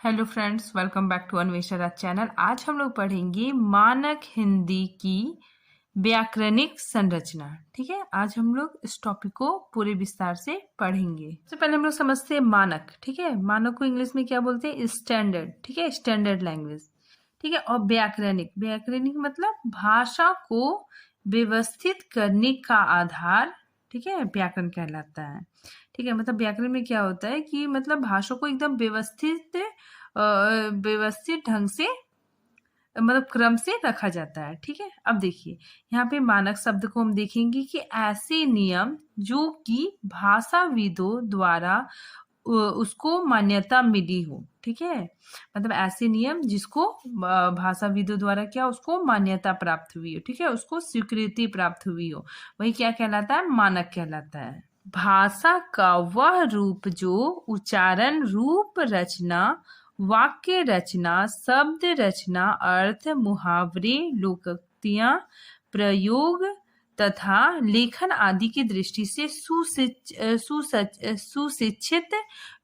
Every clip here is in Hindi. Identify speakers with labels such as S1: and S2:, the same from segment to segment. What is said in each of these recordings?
S1: Hello friends, welcome back to Anvesha channel. आज हम लोग पढ़ेंगे मानक हिंदी की व्याकरणिक संरचना। ठीक है, आज हम लोग इस टॉपिक को पूरे विस्तार से पढ़ेंगे। सबसे पहले हम लोग समझते हैं मानक। ठीक है, मानक को इंग्लिश में क्या बोलते हैं? स्टैंडर्ड। ठीक है, स्टैंडर्ड लैंग्वेज। ठीक है, और व्याकरणिक, व्याकरणिक मतलब भाषा को व्यवस्थित करने का आधार। ठीक है, व्याकरण कहलाता है। ठीक है, मतलब व्याकरण में क्या होता है कि मतलब भाषा को एकदम व्यवस्थित ढंग से मतलब क्रम से रखा जाता है। ठीक है, अब देखिए यहाँ पे मानक शब्द को हम देखेंगे कि ऐसे नियम जो कि भाषाविदों द्वारा उसको मान्यता मिली हो। ठीक है, मतलब ऐसे नियम जिसको भाषाविदों द्वारा क्या उसको मान्यता प्राप्त हुई हो। ठीक है, उसको स्वीकृति प्राप्त हुई हो, वही क्या कहलाता है? मानक कहलाता है। भाषा का वह रूप जो उच्चारण, रूप, रचना, वाक्य रचना, शब्द रचना, अर्थ, मुहावरे, लोकोक्तियां, प्रयोग तथा लेखन आदि की दृष्टि से सुशिक्षित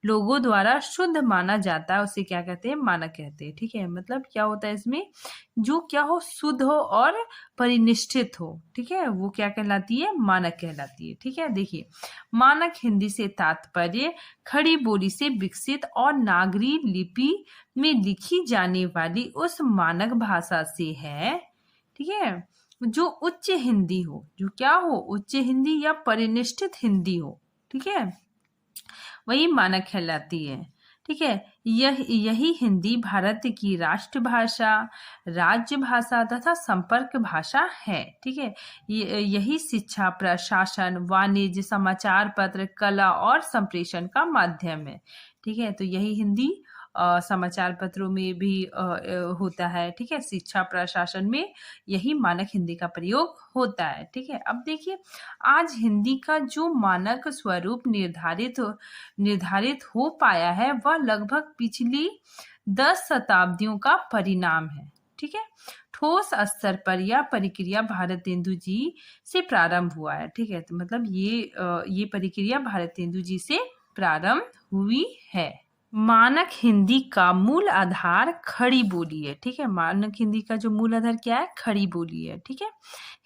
S1: लोगों द्वारा शुद्ध माना जाता है, उसे क्या कहते हैं? मानक कहते हैं। ठीक है, मतलब क्या होता है इसमें? जो क्या हो, शुद्ध हो और परिनिष्ठित हो। ठीक है, वो क्या कहलाती है? मानक कहलाती है। ठीक है, देखिए मानक हिंदी से तात्पर्य खड़ी बोली से विकसित और नागरी लिपि में लिखी जाने वाली उस मानक भाषा से है। ठीक है, जो उच्च हिंदी हो, जो क्या हो? उच्च हिंदी या परिनिष्ठित हिंदी हो। ठीक है, वही मानक कहलाती है। ठीक है, यही हिंदी भारत की राष्ट्रभाषा, राज्य भाषा तथा संपर्क भाषा है। ठीक है, यही शिक्षा, प्रशासन, वाणिज्य, समाचार पत्र, कला और संप्रेषण का माध्यम है। ठीक है, तो यही हिंदी समाचार पत्रों में भी होता है। ठीक है, शिक्षा प्रशासन में यही मानक हिंदी का प्रयोग होता है। ठीक है, अब देखिए आज हिंदी का जो मानक स्वरूप निर्धारित हो पाया है वह लगभग पिछली 10 शताब्दियों का परिणाम है। ठीक है, ठोस स्तर पर यह प्रक्रिया भारतेंदु जी से प्रारंभ हुआ है। ठीक है, तो मतलब ये प्रक्रिया भारतेंदु जी से प्रारंभ हुई है। मानक हिंदी का मूल आधार खड़ी बोली है। ठीक है, मानक हिंदी का जो मूल आधार क्या है? खड़ी बोली है। ठीक है,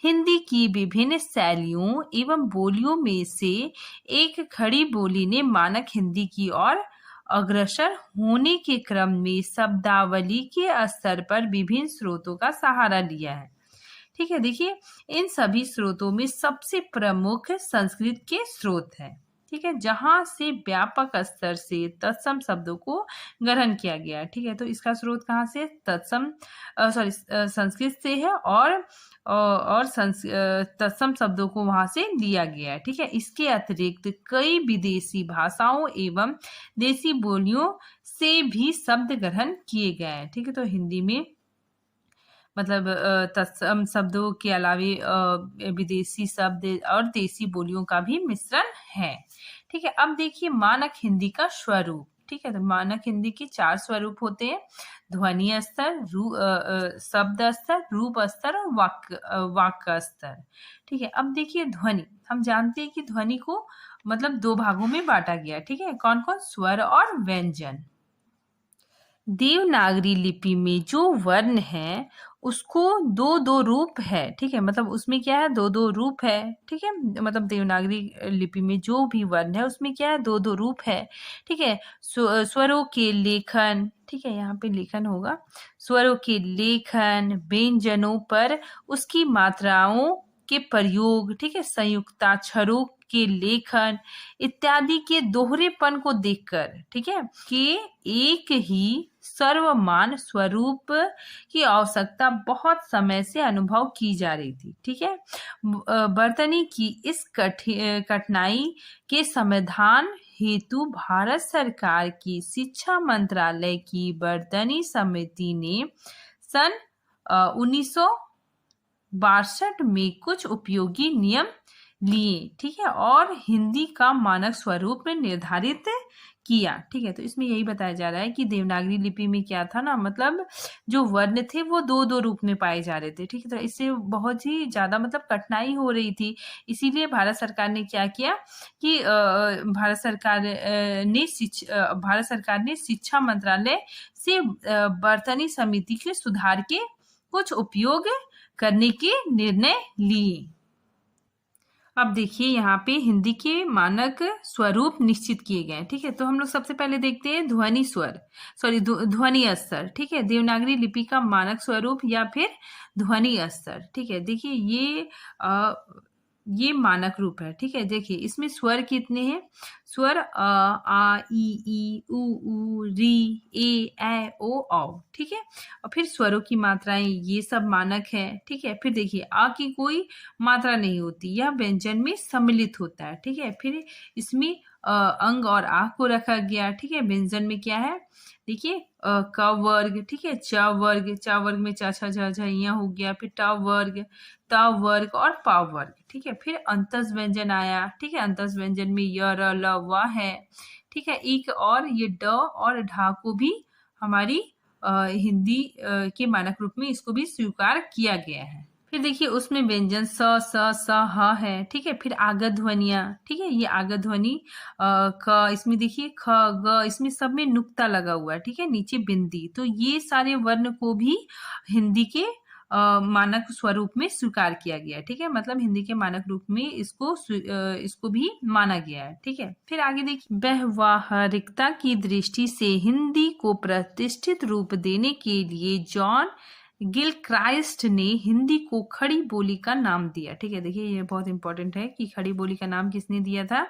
S1: हिंदी की विभिन्न शैलियों एवं बोलियों में से एक खड़ी बोली ने मानक हिंदी की ओर अग्रसर होने के क्रम में शब्दावली के स्तर पर विभिन्न स्रोतों का सहारा लिया है। ठीक है, देखिए इन सभी स्रोतों में सबसे प्रमुख संस्कृत के स्रोत हैं। ठीक है, जहां से व्यापक स्तर से तत्सम शब्दों को ग्रहण किया गया है। ठीक है, तो इसका स्रोत कहाँ से? संस्कृत से है और तत्सम शब्दों को वहां से लिया गया है। ठीक है, इसके अतिरिक्त कई विदेशी भाषाओं एवं देसी बोलियों से भी शब्द ग्रहण किए गए हैं। ठीक है, तो हिंदी में मतलब तत्सम शब्दों के अलावे विदेशी शब्द और देसी बोलियों का भी मिश्रण है। ठीक है, अब देखिए मानक हिंदी का स्वरूप। ठीक है, तो मानक हिंदी के 4 स्वरूप होते हैं: ध्वनि स्तर, शब्द स्तर, रूप स्तर और वाक्य स्तर। ठीक है, अब देखिए ध्वनि, हम जानते हैं कि ध्वनि को मतलब 2 भागों में बांटा गया। ठीक है, कौन कौन? स्वर और व्यंजन। देवनागरी लिपि में जो वर्ण है उसको दो दो रूप है। ठीक है, मतलब उसमें क्या है? 2 रूप है। ठीक है, मतलब देवनागरी लिपि में जो भी वर्ण है उसमें क्या है? 2 रूप है। ठीक है, स्वरों के लेखन। ठीक है, यहाँ पे लेखन होगा। स्वरों के लेखन, व्यंजनों पर उसकी मात्राओं के प्रयोग। ठीक है, संयुक्ताक्षरों के लेखन इत्यादि के दोहरेपन को देखकर, ठीक है, कि एक ही सर्वमान स्वरूप की आवश्यकता बहुत समय से अनुभव की जा रही थी। ठीक है, वर्तनी की इस कठिनाई के समाधान हेतु भारत सरकार की शिक्षा मंत्रालय की वर्तनी समिति ने सन 1962 में कुछ उपयोगी नियम लिए। ठीक है, और हिंदी का मानक स्वरूप में निर्धारित किया। ठीक है, तो इसमें यही बताया जा रहा है कि देवनागरी लिपि में क्या था ना, मतलब जो वर्ण थे वो दो दो रूप में पाए जा रहे थे। ठीक है, तो इससे बहुत ही ज्यादा मतलब कठिनाई हो रही थी। इसीलिए भारत सरकार ने क्या किया कि भारत सरकार ने शिक्षा मंत्रालय से वर्तनी समिति के सुधार के कुछ उपयोग करने के निर्णय लिए। अब देखिए यहाँ पे हिंदी के मानक स्वरूप निश्चित किए गए हैं। ठीक है, तो हम लोग सबसे पहले देखते हैं ध्वनि स्तर। ठीक है, देवनागरी लिपि का मानक स्वरूप या फिर ध्वनि स्तर। ठीक है, देखिए ये मानक रूप है। ठीक है, देखिए इसमें स्वर कितने हैं? स्वर आ ई उ री ए ओ औ। ठीक है, और फिर स्वरों की मात्राएं ये सब मानक है। ठीक है, फिर देखिए आ की कोई मात्रा नहीं होती, यह व्यंजन में सम्मिलित होता है। ठीक है, फिर इसमें अंग और आ को रखा गया। ठीक है, व्यंजन में क्या है देखिए क वर्ग। ठीक है, च वर्ग में च छ झ झ यहाँ हो गया, फिर ट वर्ग और प वर्ग। ठीक है, फिर अंतस व्यंजन आया। ठीक है, अंतस व्यंजन में य र ल व है। ठीक है, इक और ये ड और ढा को भी हमारी हिंदी के मानक रूप में इसको भी स्वीकार किया गया है। फिर देखिए उसमें व्यंजन स ह है। ठीक है, फिर आगत ध्वनियां। ठीक है, ये आगत ध्वनि क, इसमें देखिए ख ग, इसमें सब में नुक्ता लगा हुआ है। ठीक है, नीचे बिंदी। तो ये सारे वर्ण को भी हिंदी के मानक स्वरूप में स्वीकार किया गया है। ठीक है, मतलब हिंदी के मानक रूप में इसको भी माना गया है। ठीक है, फिर आगे देखिए व्यवहारिकता की दृष्टि से हिंदी को प्रतिष्ठित रूप देने के लिए जॉन गिलक्राइस्ट ने हिंदी को खड़ी बोली का नाम दिया। ठीक है, देखिए ये बहुत इंपॉर्टेंट है कि खड़ी बोली का नाम किसने दिया था?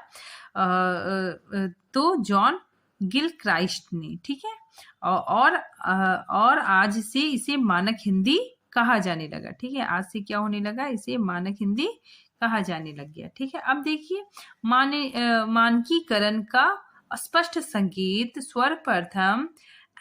S1: तो जॉन गिलक्राइस्ट ने। ठीक है, और आज से इसे मानक हिंदी कहा जाने लगा। ठीक है, आज से क्या होने लगा? इसे मानक हिंदी कहा जाने लग गया। ठीक है, अब देखिए मानकीकरण का स्पष्ट संकेत सर्वप्रथम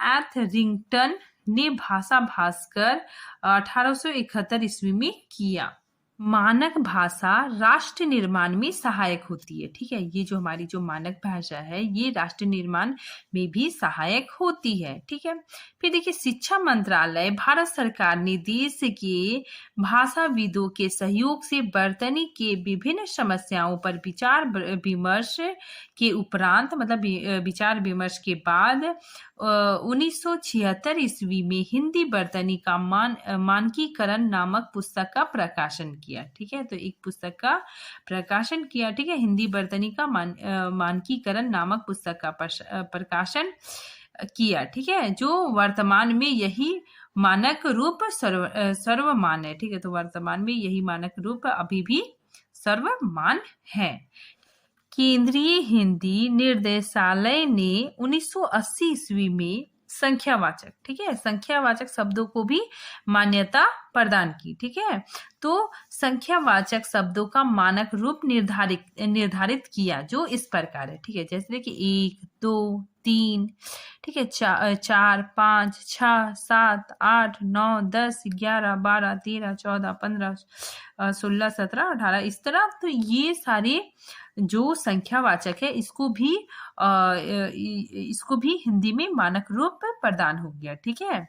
S1: एथरिंगटन ने भाषा भास्कर 1871 ईस्वी में किया। मानक भाषा राष्ट्र निर्माण में सहायक होती है। ठीक है, ये जो हमारी जो मानक भाषा है ये राष्ट्र निर्माण में भी सहायक होती है। ठीक है, फिर देखिए शिक्षा मंत्रालय भारत सरकार ने देश के भाषाविदों के सहयोग से वर्तनी के विभिन्न समस्याओं पर विचार विमर्श के उपरांत, मतलब विचार विमर्श के बाद 1976 ईस्वी में हिंदी वर्तनी का मानकीकरण नामक पुस्तक का प्रकाशन किया। ठीक है, तो एक पुस्तक का प्रकाशन किया। ठीक है, हिंदी वर्तनी का मानकीकरण नामक पुस्तक का प्रकाशन किया। ठीक है, जो वर्तमान में यही मानक रूप सर्वमान्य है। ठीक है, तो वर्तमान में यही मानक रूप अभी भी सर्वमान्य है। केंद्रीय हिंदी निर्देशालय ने 1980 ईस्वी में संख्यावाचक, ठीक है, संख्यावाचक शब्दों को भी मान्यता प्रदान की। ठीक है, तो संख्यावाचक शब्दों का मानक रूप निर्धारित किया, जो इस प्रकार है। ठीक है, जैसे कि 1 2 3, ठीक है, 4 5 6 7 8 9 10 11 12 13 14 15 16 17 18 इस तरह। तो ये सारे जो संख्यावाचक है इसको भी हिंदी में मानक रूप प्रदान हो गया। ठीक है,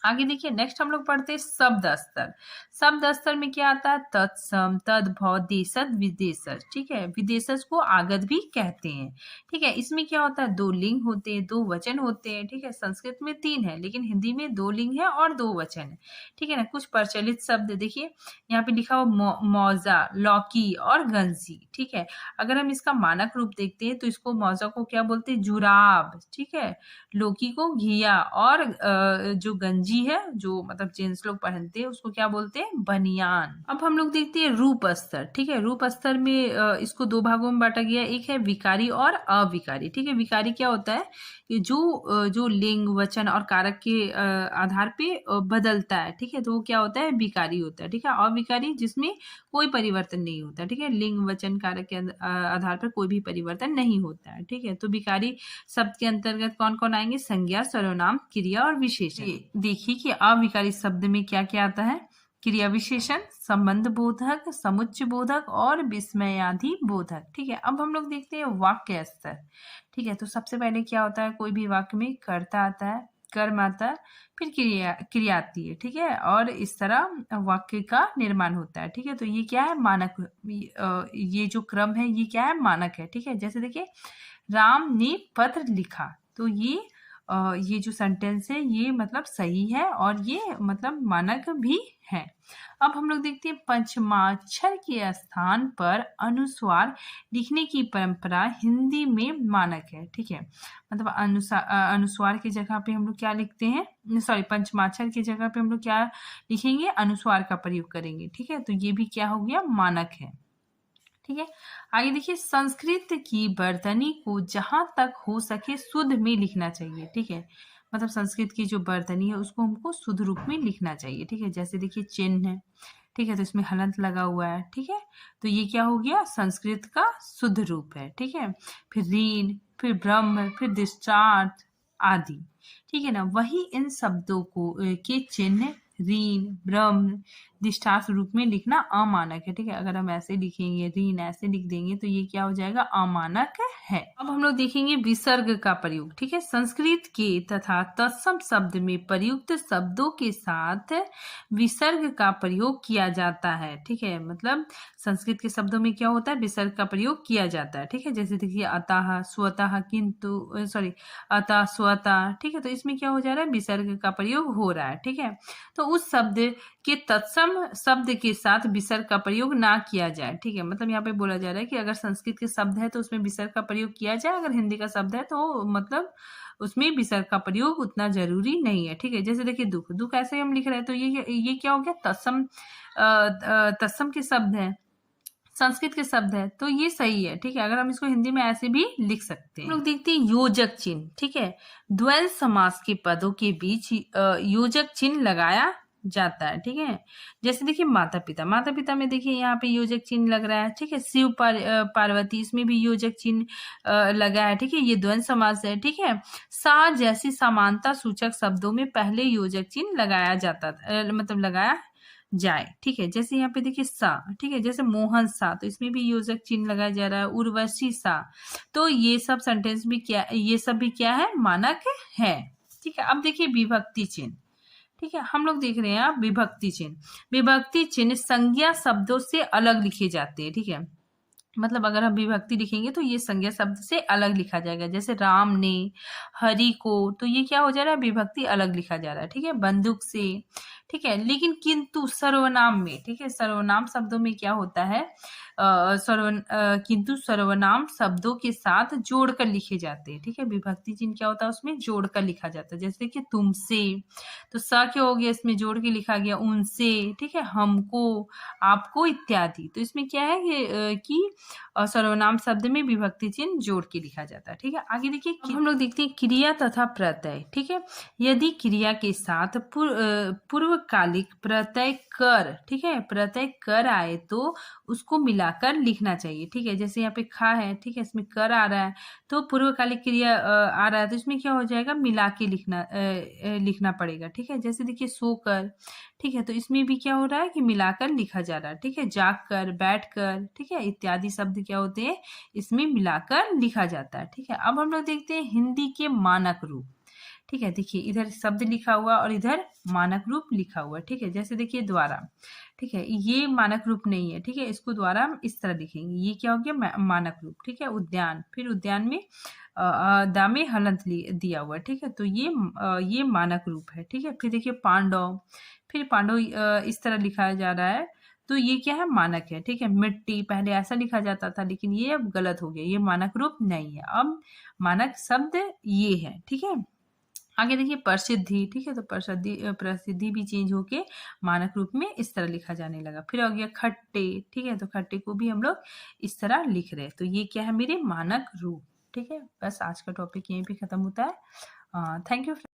S1: आगे देखिए नेक्स्ट हम लोग पढ़ते हैं शब्द स्तर। शब्द स्तर में क्या आता है? तत्सम, तद्भव, देशज, विदेशज। ठीक है, विदेशज को आगत भी कहते हैं। ठीक है, इसमें क्या होता है? 2 लिंग होते हैं, 2 वचन होते हैं। ठीक है, संस्कृत में 3 है लेकिन हिंदी में 2 लिंग है और 2 वचन है। ठीक है ना। कुछ प्रचलित शब्द देखिए यहाँ पे लिखा हुआ मौजा, लौकी और गंजी। ठीक है, अगर हम इसका मानक रूप देखते हैं तो इसको मौजा को क्या बोलते हैं? जुराब। ठीक है, लौकी को घिया और जो गंजी है जो मतलब जेंट्स लोग पहनते हैं उसको क्या बोलते हैं? बनियान। अब हम लोग देखते हैं रूप स्तर। ठीक है, रूप स्तर में इसको 2 भागों में बांटा गया। एक है विकारी और अविकारी। ठीक है, विकारी क्या होता है? जो लिंग, वचन और कारक के आधार पे बदलता है। ठीक है, तो वो क्या होता है? विकारी होता है। ठीक है, अविकारी जिसमें कोई परिवर्तन नहीं होता। ठीक है, लिंग, वचन, कारक के आधार पर कोई भी परिवर्तन नहीं होता है। ठीक है, तो विकारी शब्द के अंतर्गत कौन कौन आएंगे? संज्ञा, सर्वनाम, क्रिया और विशेषण। देखिए कि अविकारी शब्द में क्या क्या आता है क्रिया विशेषण, संबंध बोधक, समुच्चय बोधक और विस्मयादि बोधक। ठीक है, अब हम लोग देखते हैं वाक्य स्तर। ठीक है, तो सबसे पहले क्या होता है, कोई भी वाक्य में कर्ता आता है, कर्म आता है, फिर क्रिया आती है। ठीक है, और इस तरह वाक्य का निर्माण होता है। ठीक है, तो ये क्या है, मानक। ये जो क्रम है ये क्या है, मानक है। ठीक है, जैसे देखिए राम ने पत्र लिखा, तो ये जो सेंटेंस है ये मतलब सही है और ये मतलब मानक भी है। अब हम लोग देखते हैं पंचमाक्षर के स्थान पर अनुस्वार लिखने की परंपरा हिंदी में मानक है। ठीक है, मतलब अनुस्वार की जगह पे हम लोग क्या लिखते हैं, सॉरी, पंचमाक्षर की जगह पे हम लोग क्या लिखेंगे, अनुस्वार का प्रयोग करेंगे। ठीक है, तो ये भी क्या हो गया, मानक है। ठीक है, आगे देखिए संस्कृत की वर्तनी को जहां तक हो सके शुद्ध में लिखना चाहिए। ठीक है, मतलब संस्कृत की जो वर्तनी है उसको हमको शुद्ध रूप में लिखना चाहिए। ठीक है, जैसे देखिए चिन्ह है, ठीक है, तो इसमें हलंत लगा हुआ है। ठीक है, तो ये क्या हो गया, संस्कृत का शुद्ध रूप है। ठीक है, फिर ऋण, फिर ब्रह्म, फिर दृष्टार्थ आदि। ठीक है ना, वही इन शब्दों को के चिन्ह ऋण, ब्रह्म, दृष्टार्थ रूप में लिखना अमानक है। ठीक है, अगर हम ऐसे लिखेंगे, ऋण ऐसे लिख देंगे तो ये क्या हो जाएगा, अमानक है। अब हम लोग देखेंगे विसर्ग का प्रयोग। ठीक है, संस्कृत के तथा तत्सम शब्द में प्रयुक्त शब्दों के साथ विसर्ग का प्रयोग किया जाता है। ठीक है, मतलब संस्कृत के शब्दों में क्या होता है, विसर्ग का प्रयोग किया जाता है। ठीक है, जैसे देखिए अतः, स्वतः, किंतु, सॉरी, अतः, स्वतः। ठीक है, तो इसमें क्या हो जा रहा है, विसर्ग का प्रयोग हो रहा है। ठीक है, तो उस शब्द के तत्सम शब्द के साथ विसर्ग का प्रयोग ना किया जाए। ठीक है, मतलब यहाँ पे बोला जा रहा है कि अगर संस्कृत के शब्द है तो उसमें विसर्ग का प्रयोग किया जाए, अगर हिंदी का शब्द है तो मतलब उसमें विसर्ग का प्रयोग उतना जरूरी नहीं है। ठीक है, जैसे देखिए दुख, दुख ऐसे हम लिख रहे हैं तो ये क्या हो गया, तत्सम के शब्द है, संस्कृत के शब्द है, तो ये सही है। ठीक है, अगर हम इसको हिंदी में ऐसे भी लिख सकते हैं। हम लोग देखते हैं योजक चिन्ह। ठीक है, द्वंद्व समास के पदों के बीच योजक चिन्ह लगाया जाता है। ठीक है, जैसे देखिए माता पिता, माता पिता में देखिए यहाँ पे योजक चिन्ह लग रहा है। ठीक है, शिव पार्वती, इसमें भी योजक चिन्ह लगा है। ठीक है, ये द्वंद्व समास है। ठीक है, सा जैसी समानता सूचक शब्दों में पहले योजक चिन्ह लगाया जाता था, मतलब लगाया जाए। ठीक है, जैसे यहाँ पे देखिए सा, ठीक है, जैसे मोहन सा, तो इसमें भी योजक चिन्ह लगाया जा रहा है, उर्वशी सा, तो ये सब सेंटेंस भी क्या, ये सब भी क्या है, मानक है। ठीक है, अब देखिए विभक्ति चिन्ह। ठीक है, हम लोग देख रहे हैं आप विभक्ति चिन्ह। विभक्ति चिन्ह संज्ञा शब्दों से अलग लिखे जाते हैं। ठीक है, मतलब अगर हम विभक्ति लिखेंगे तो ये संज्ञा शब्द से अलग लिखा जाएगा, जैसे राम ने, हरि को, तो ये क्या हो जा रहा है, विभक्ति अलग लिखा जा रहा है। ठीक है, बंदूक से। ठीक है, लेकिन किंतु सर्वनाम में, ठीक है, सर्वनाम शब्दों में क्या होता है, किंतु सर्वनाम शब्दों के साथ जोड़कर लिखे जाते हैं। ठीक है, विभक्ति चिन्ह क्या होता है, उसमें जोड़कर लिखा जाता है, जैसे कि तुमसे, तो सा क्या हो गया, इसमें जोड़ के लिखा गया, उनसे। ठीक है, हमको, आपको इत्यादि, तो इसमें क्या है कि सर्वनाम शब्द में विभक्ति चिन्ह जोड़ के लिखा जाता है। ठीक है, आगे देखिए हम लोग देखते हैं क्रिया तथा प्रत्यय। ठीक है, यदि क्रिया के साथ पूर्वकालिक प्रत्यय कर, ठीक है, प्रत्यय कर आए तो उसको मिलाकर लिखना चाहिए। ठीक है, जैसे यहाँ पे खा है, ठीक है, इसमें कर आ रहा है तो पूर्वकालिक क्रिया आ रहा है, तो इसमें क्या हो जाएगा, मिला के लिखना पड़ेगा। ठीक है, जैसे देखिए सोकर, ठीक है, तो इसमें भी क्या हो रहा है कि मिलाकर लिखा जा रहा है। ठीक है, जाग कर, बैठ कर, ठीक है, इत्यादि शब्द क्या होते हैं, इसमें मिलाकर लिखा जाता है। ठीक है, अब हम लोग देखते हैं हिंदी के मानक रूप। ठीक है, देखिए इधर शब्द लिखा हुआ और इधर मानक रूप लिखा हुआ। ठीक है, जैसे देखिए द्वारा, ठीक है, ये मानक रूप नहीं है। ठीक है, इसको द्वारा हम इस तरह लिखेंगे, ये क्या हो गया, मानक रूप। ठीक है, उद्यान, फिर उद्यान में दामे हलंत दिया हुआ। ठीक है, तो ये मानक रूप है। ठीक है, फिर देखिए पांडव, फिर पांडव इस तरह लिखा जा रहा है, तो ये क्या है, मानक है। ठीक है, मिट्टी, पहले ऐसा लिखा जाता था लेकिन ये अब गलत हो गया, ये मानक रूप नहीं है, अब मानक शब्द ये है। ठीक है, आगे देखिए प्रसिद्धि। ठीक है, तो प्रसिद्धि भी चेंज होके मानक रूप में इस तरह लिखा जाने लगा। फिर हो गया खट्टे। ठीक है, तो खट्टे को भी हम लोग इस तरह लिख रहे हैं, तो ये क्या है, मेरे मानक रूप। ठीक है, बस आज का टॉपिक यहीं पे खत्म होता है। Thank you.